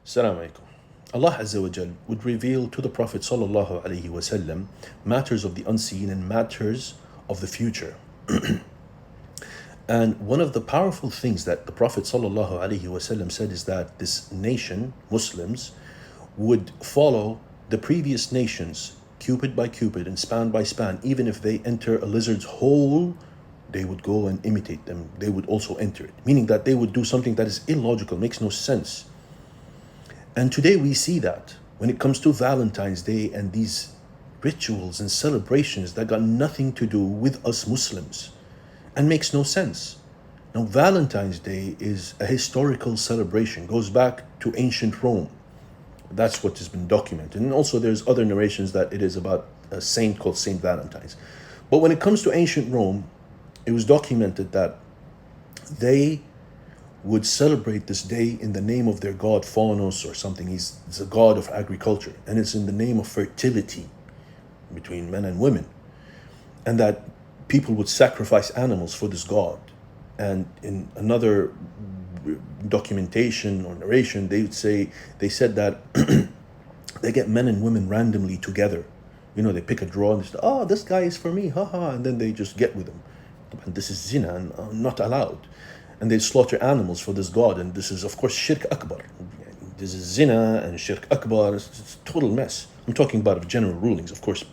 Assalamu alaikum. Allah Azza wa Jal would reveal to the Prophet sallallahu alaihi wasallam matters of the unseen and matters of the future. And one of the powerful things that the Prophet sallallahu alaihi wasallam said is that this nation, Muslims, would follow the previous nations, cupid by cupid and span by span. Even if they enter a lizard's hole, they would go and imitate them. They would also enter it, meaning that they would do something that is illogical, makes no sense. And today we see that when it comes to Valentine's Day and these rituals and celebrations that got nothing to do with us Muslims and makes no sense. Now, Valentine's Day is a historical celebration, goes back to ancient Rome. That's what has been documented. And also there's other narrations that it is about a saint called Saint Valentine's. But when it comes to ancient Rome, it was documented that they would celebrate this day in the name of their god Faunus or something. He's a god of agriculture, and it's in the name of fertility between men and women, and that people would sacrifice animals for this god. And in another documentation or narration, they said that they get men and women randomly together. They pick a draw and they say, "Oh, this guy is for me, haha," and then they just get with him. And this is zina and not allowed. And they slaughter animals for this god, and this is of course shirk akbar. This is zina and shirk akbar. It's a total mess. I'm talking about general rulings. Of course,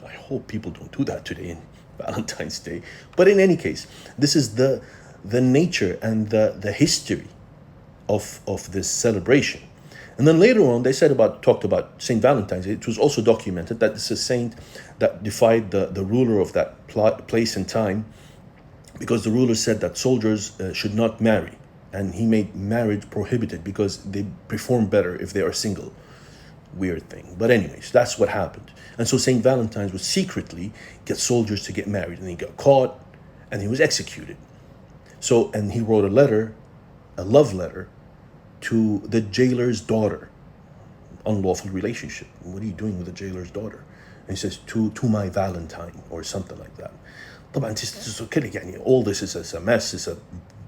I hope people don't do that today in Valentine's Day. But in any case, this is the nature and the history of this celebration. And then later on, they talked about Saint Valentine's Day. It was also documented that this is a saint that defied the ruler of that place and time, because the ruler said that soldiers should not marry, and he made marriage prohibited because they perform better if they are single. Weird thing. But anyways, that's what happened. And so St. Valentine's would secretly get soldiers to get married, and he got caught and he was executed. And he wrote a love letter to the jailer's daughter. Unlawful relationship. What are you doing with the jailer's daughter? And he says, to my Valentine, or something like that. All this is a mess. It's a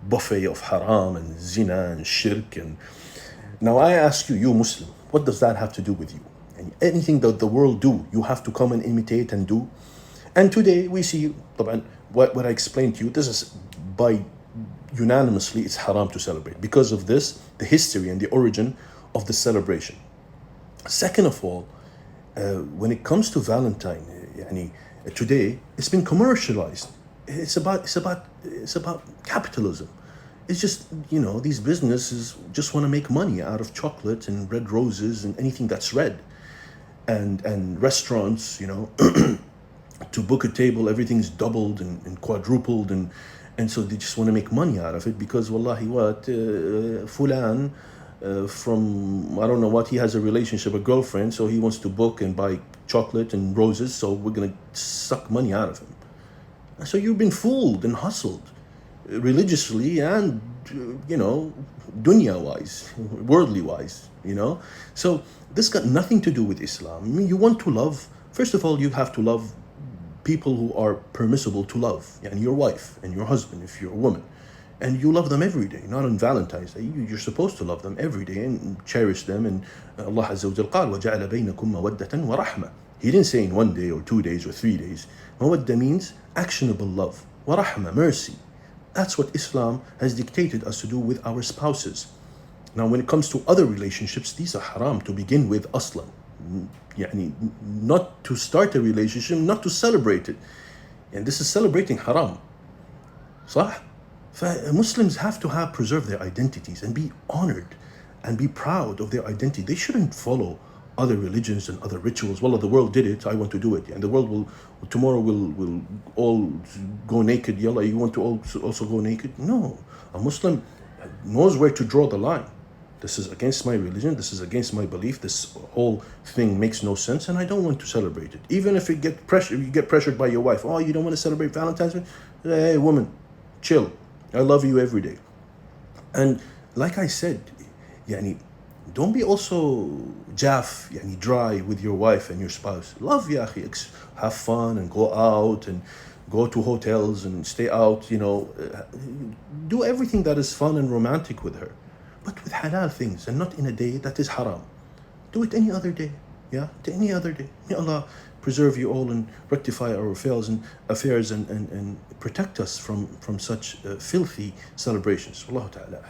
buffet of haram and zina and shirk. And now I ask you, you Muslim, what does that have to do with you? And anything that the world do, you have to come and imitate and do. And today we see what I explained to you. This is by unanimously, it's haram to celebrate because of this, the history and the origin of the celebration. Second of all, when it comes to Valentine, today it's been commercialized. It's about capitalism. It's just, these businesses just want to make money out of chocolate and red roses and anything that's red. And restaurants, to book a table, everything's doubled and quadrupled, and so they just want to make money out of it because wallahi fulan from I don't know what, he has a relationship, a girlfriend, so he wants to book and buy chocolate and roses, so we're gonna suck money out of him. So you've been fooled and hustled religiously and dunya wise, worldly wise, so this got nothing to do with Islam. I mean, you want to love, first of all, you have to love people who are permissible to love, and your wife and your husband if you're a woman, and you love them every day, not on Valentine's Day. You're supposed to love them every day and cherish them. And Allah Azza wa Jal قال وَجَعَلَ بَيْنَكُمْ مَوَدَّةً وَرَحْمَةً. He didn't say in 1 day or 2 days or 3 days. Mawadda means actionable love. Warahma, mercy. That's what Islam has dictated us to do with our spouses. Now, when it comes to other relationships, these are haram to begin with aslan. Not to start a relationship, not to celebrate it. And this is celebrating haram. صح? Muslims have to preserve their identities and be honored and be proud of their identity. They shouldn't follow other religions and other rituals. Well, the world did it, I want to do it. And the world tomorrow will all go naked. Yalla, you want to also go naked? No. A Muslim knows where to draw the line. This is against my religion. This is against my belief. This whole thing makes no sense, and I don't want to celebrate it. Even if you get pressured by your wife. Oh, you don't want to celebrate Valentine's Day? Hey, woman, chill. I love you every day. And like I said, don't be also dry with your wife and your spouse. Love, ya akhi. Have fun and go out and go to hotels and stay out. Do everything that is fun and romantic with her. but with halal things, and not in a day that is haram. Do it any other day. Yeah, to any other day. May Allah preserve you all and rectify our affairs and protect us from such filthy celebrations. Wallahu ta'ala.